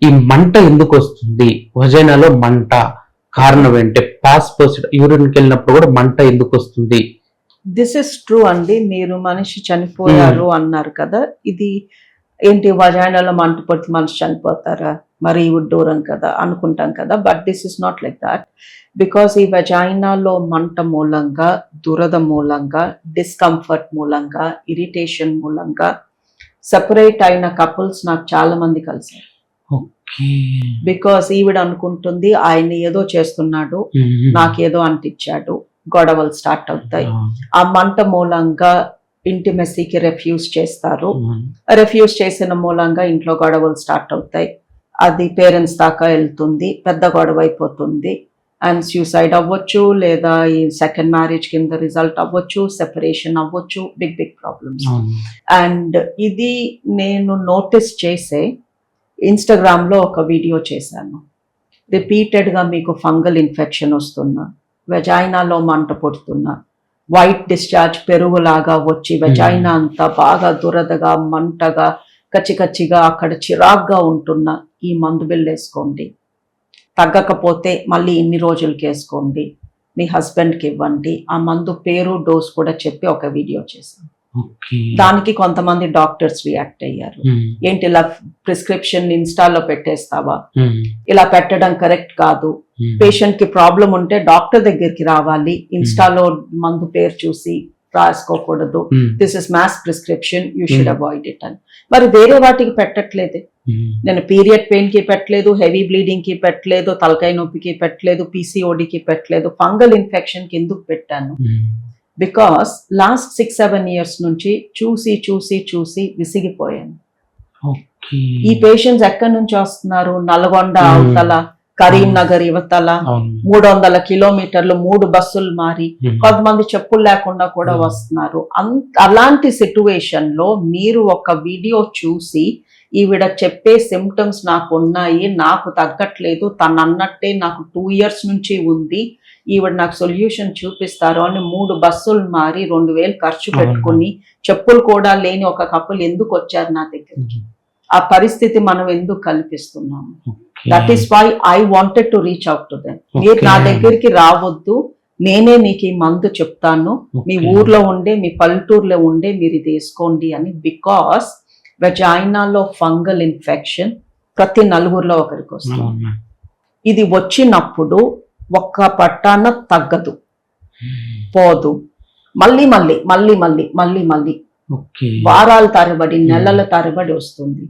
ఈ మంట ఎందుకు వస్తుంది? వజైనాలో మంట కారణం ఏంటి? పాస్ పోస్ట్ యూరిన్కి వెళ్ళినప్పుడు కూడా మంట ఎందుకు వస్తుంది? దిస్ ఇస్ ట్రూ అండి. మీరు మనిషి చనిపోయారు అన్నారు కదా, ఇది ఏంటి వజైనాలో మంట పడితే మనిషి చనిపోతారా, మరి దూరం కదా అనుకుంటాం కదా. But this is not like that. Because ఈ వజైనాలో మంట మూలంగా, దురద మూలంగా, డిస్కంఫర్ట్ మూలంగా, ఇరిటేషన్ మూలంగా సెపరేట్ అయిన కపుల్స్ నాకు చాలా మంది కలిసారు. బికాస్ ఈవిడ అనుకుంటుంది ఆయన ఏదో చేస్తున్నాడు, నాకేదో అంటించాడు, గొడవలు స్టార్ట్ అవుతాయి. ఆ మంట మూలంగా ఇంటిమెసీకి రెఫ్యూజ్ చేస్తారు. రెఫ్యూజ్ చేసిన మూలంగా ఇంట్లో గొడవలు స్టార్ట్ అవుతాయి. అది పేరెంట్స్ దాకా వెళ్తుంది, పెద్ద గొడవ అయిపోతుంది. అండ్ సూసైడ్ అవ్వచ్చు, లేదా ఈ సెకండ్ మ్యారేజ్ కింద రిజల్ట్ అవ్వచ్చు, సెపరేషన్ అవ్వచ్చు, బిగ్ బిగ్ ప్రాబ్లమ్స్. అండ్ ఇది నేను నోటీస్ చేసే ఇన్స్టాగ్రామ్లో ఒక వీడియో చేశాను. రిపీటెడ్గా మీకు ఫంగల్ ఇన్ఫెక్షన్ వస్తున్నా, వెజైనాలో మంట పుడుతున్నా, వైట్ డిశ్చార్జ్ పెరుగులాగా వచ్చి వెజైనా అంతా బాగా దురదగా, మంటగా, కచ్చికచ్చిగా, అక్కడ చిరాగ్గా ఉంటున్నా, ఈ మందు బిల్ వేసుకోండి. తగ్గకపోతే మళ్ళీ ఇన్ని రోజులకి వేసుకోండి, మీ హస్బెండ్కి ఇవ్వండి. ఆ మందు పేరు, డోస్ కూడా చెప్పి ఒక వీడియో చేశాను. దానికి కొంతమంది డాక్టర్స్ రియాక్ట్ అయ్యారు. ఏంటి ఇలా ప్రిస్క్రిప్షన్ ఇన్స్టాల్లో పెట్టేస్తావా, ఇలా పెట్టడం కరెక్ట్ కాదు, పేషెంట్ కి ప్రాబ్లం ఉంటే డాక్టర్ దగ్గరికి రావాలి, ఇన్స్టాలో మందు పేరు చూసి రాసుకోకూడదు, this is mass prescription, you should avoid it అని. మరి వేరే వాటికి పెట్టట్లేదే. నేను పీరియడ్ పెయిన్ కి పెట్టలేదు, హెవీ బ్లీడింగ్ కి పెట్టలేదు, తలకాయ నొప్పికి పెట్టలేదు, పీసీఓడికి పెట్టలేదు, ఫంగల్ ఇన్ఫెక్షన్ కి ఎందుకు పెట్టాను? బికాస్ లాస్ట్ 6-7 years నుంచి చూసి చూసి చూసి విసిగిపోయాను. ఈ పేషెంట్స్ ఎక్కడి నుంచి వస్తున్నారు? నల్గొండ అవతల, కరీంనగర్ యువతల, 300 kilometers 3 బస్సులు మారి, కొంతమంది చెప్పులు లేకుండా కూడా వస్తున్నారు. అలాంటి సిచ్యువేషన్ లో మీరు ఒక వీడియో చూసి ఈవిడ చెప్పే సిమ్టమ్స్ నాకు ఉన్నాయి, నాకు తగ్గట్లేదు, తను అన్నట్టే నాకు 2 years నుంచి ఉంది, ఈవిడ నాకు సొల్యూషన్ చూపిస్తారు అని 3 బస్సులు మారి 2000 ఖర్చు పెట్టుకుని చెప్పులు కూడా లేని ఒక కపుల్ ఎందుకు వచ్చారు నా దగ్గరికి? ఆ పరిస్థితి మనం ఎందుకు కల్పిస్తున్నాము? That is why I wanted to reach out to them. మీరు నా దగ్గరికి రావద్దు, నేనే మీకు ఈ మందు చెప్తాను, మీ ఊర్లో ఉండే, మీ పల్లెటూరులో ఉండే మీరు ఇది వేసుకోండి అని. బికాస్ వెజైనాలో ఫంగల్ ఇన్ఫెక్షన్ ప్రతి 4 ఒకరికి వస్తుంది. ఇది వచ్చినప్పుడు ఒక్క పట్టాన తగ్గదు, పోదు, మళ్ళీ మళ్ళీ మళ్ళీ మళ్ళీ మళ్ళీ మళ్ళీ వారాల తరబడి, నెలల తరబడి వస్తుంది.